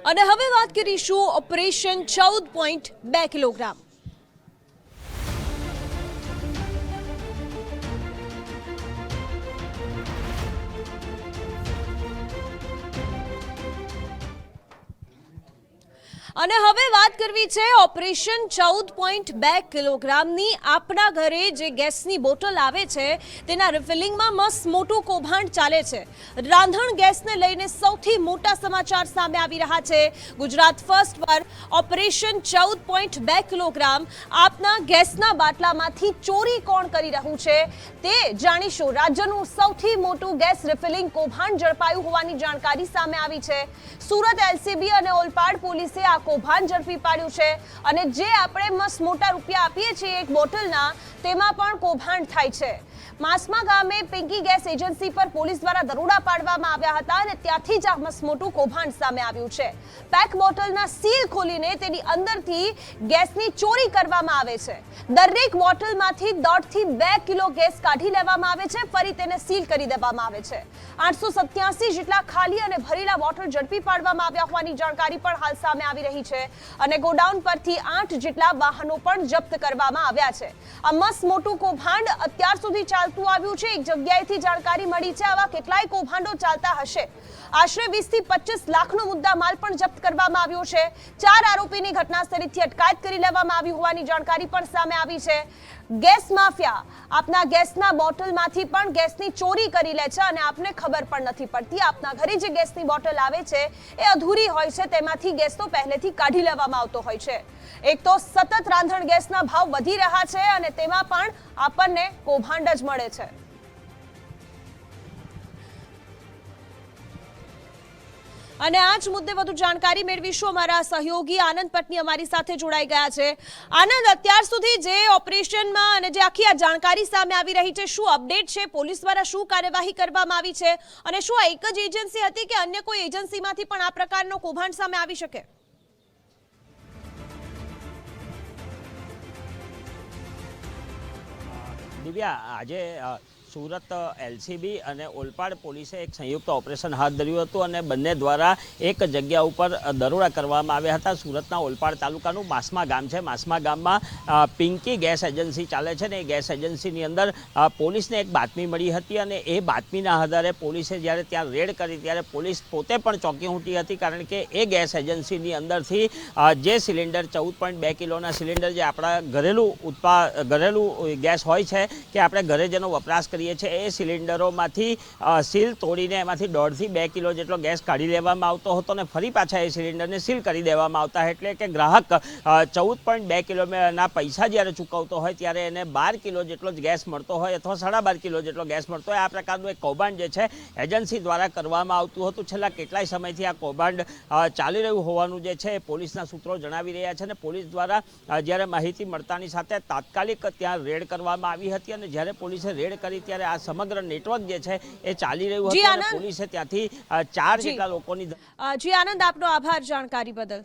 અને હવે વાત કરીશું ઓપરેશન 14.2 કિલોગ્રામ। અને હવે વાત કરવી છે ઓપરેશન 14.2 કિલોગ્રામની। આપણા ઘરે જે ગેસની બોટલ આવે છે તેના રિફિલિંગમાં મસ્ત મોટું કૌભાંડ ચાલે છે। રાંધણ ગેસને લઈને સૌથી મોટા સમાચાર સામે આવી રહ્યા છે। ગુજરાત ફર્સ્ટ પર ઓપરેશન 14.2 કિલોગ્રામ આપના ગેસના બાટલામાંથી ચોરી કોણ કરી રહ્યું છે તે જાણીશું। રાજ્યનું સૌથી મોટું ગેસ રિફિલિંગ કૌભાંડ ઝડપાયું હોવાની જાણકારી સામે આવી છે। સુરત એલસીબી અને ઓલપાડ પોલીસે આ કૌભાંડ ઝડપી પાડ્યું છે અને જે આપણે મસ્ત મોટા રૂપિયા આપીએ છીએ એક બોટલના તેમાં પણ કૌભાંડ થાય છે। માસમા ગામે પિંકી ગેસ એજન્સી પર પોલીસ દ્વારા દરોડા પાડવામાં આવ્યા હતા અને ત્યાંથી જ આ મસ્ત મોટું કૌભાંડ સામે આવ્યું છે। પેક બોટલના સીલ ખોલીને તેની અંદરથી ગેસની ચોરી કરવામાં આવે છે। દરેક બોટલમાંથી 1.5 થી 2 કિલો ગેસ કાઢી લેવામાં આવે છે, ફરી તેને સીલ કરી દેવામાં આવે છે। 887 જેટલા ખાલી અને ભરેલા બોટલ ઝડપી પાડવામાં આવ્યા હોવાની જાણકારી પણ હાલ સામે આવી રહી છે અને ગોડાઉન પરથી 8 જેટલા વાહનો પણ જપ્ત કરવામાં આવ્યા છે। આ મસ્ત મોટું કૌભાંડ અત્યાર સુધી ચાલતું આવ્યું છે। એક જગ્યાએથી જાણકારી મળી છે આવા કેટલાય કૌભાંડો ચાલતા હશે। આશરે 20 થી 25 લાખનો મુદ્દા માલ પણ જપ્ત કરવામાં આવ્યો છે। 4 આરોપીની ઘટના સ્થળેથી અટકાયત કરી લેવામાં આવી હોવાની જાણકારી પણ સામે આવી છે। ગેસ માફિયા આપના ગેસના બોટલમાંથી પણ ગેસની ચોરી કરી લે છે અને આપને ખબર પણ નથી પડતી। આપના ઘરે જે ગેસની બોટલ આવે છે એ અધૂરી હોય છે, તેમાંથી ગેસ તો પહેલેથી કાઢી લેવામાં આવતો હોય છે। એક તો સતત રાંધણ ગેસના ભાવ વધી રહ્યા છે અને તેમાં પણ આપણને કૌભાંડ જ મળે છે। અને આ જ મુદ્દે વધુ જાણકારી મેળવીશું। અમારા સહયોગી આનંદ પટની અમારી સાથે જોડાઈ ગયા છે। આનંદ, અત્યાર સુધી જે ઓપરેશનમાં અને જે આખી આ જાણકારી સામે આવી રહી છે, શું અપડેટ છે? પોલીસ દ્વારા શું કાર્યવાહી કરવામાં આવી છે અને શું આ એક જ એજન્સી હતી કે અન્ય કોઈ એજન્સીમાંથી પણ આ પ્રકારનો કૌભાંડ સામે આવી શકે? દિવ્યા, આજે સુરત એલસીબી અને ઓલપાડ પોલીસે એક સંયુક્ત ઓપરેશન હાથ ધર્યું હતું અને બંને દ્વારા એક જગ્યા ઉપર દરોડા કરવામાં આવ્યા હતા। સુરતના ઓલપાડ તાલુકાનું માસમા ગામ છે। માસમા ગામમાં પિંકી ગેસ એજન્સી ચાલે છે ને એ ગેસ એજન્સીની અંદર પોલીસને એક બાતમી મળી હતી અને એ બાતમીના આધારે પોલીસે જ્યારે ત્યાં રેડ કરી ત્યારે પોલીસ પોતે પણ ચોંકી ઉઠી હતી, કારણ કે એ ગેસ એજન્સીની અંદરથી જે સિલિન્ડર 14.2 કિલોના સિલિન્ડર જે આપણા ઘરેલું ગેસ હોય છે કે આપણે ઘરે જેનો વપરાશ કરીએ એ સિલિન્ડરોમાંથી સીલ તોડીને એમાંથી 1.5 થી 2 કિલો જેટલો ગેસ કાઢી લેવામાં આવતો હતો અને ફરી પાછા એ સિલિન્ડરને સીલ કરી દેવામાં આવતા, એટલે કે ગ્રાહક 14.2 કિલોના પૈસા જ્યારે ચૂકવતો હોય ત્યારે એને 12 કિલો જેટલો જ ગેસ મળતો હોય અથવા 12.5 કિલો જેટલો ગેસ મળતો હોય। આ પ્રકારનું એક કૌભાંડ જે છે એજન્સી દ્વારા કરવામાં આવતું હતું। છેલ્લા કેટલાય સમયથી આ કૌભાંડ ચાલી રહ્યું હોવાનું જે છે પોલીસના સૂત્રો જણાવી રહ્યા છે અને પોલીસ દ્વારા જ્યારે માહિતી મળતાની સાથે તાત્કાલિક ત્યાં રેડ કરવામાં આવી હતી અને જ્યારે પોલીસે રેડ કરી ત્યારે આ સમગ્ર નેટવર્ક જે છે એ ચાલી રહ્યું હતું અને પોલીસે ત્યાંથી 4 જેટલા લોકોની જી આનંદ, આપનો આભાર જાણકારી બદલ।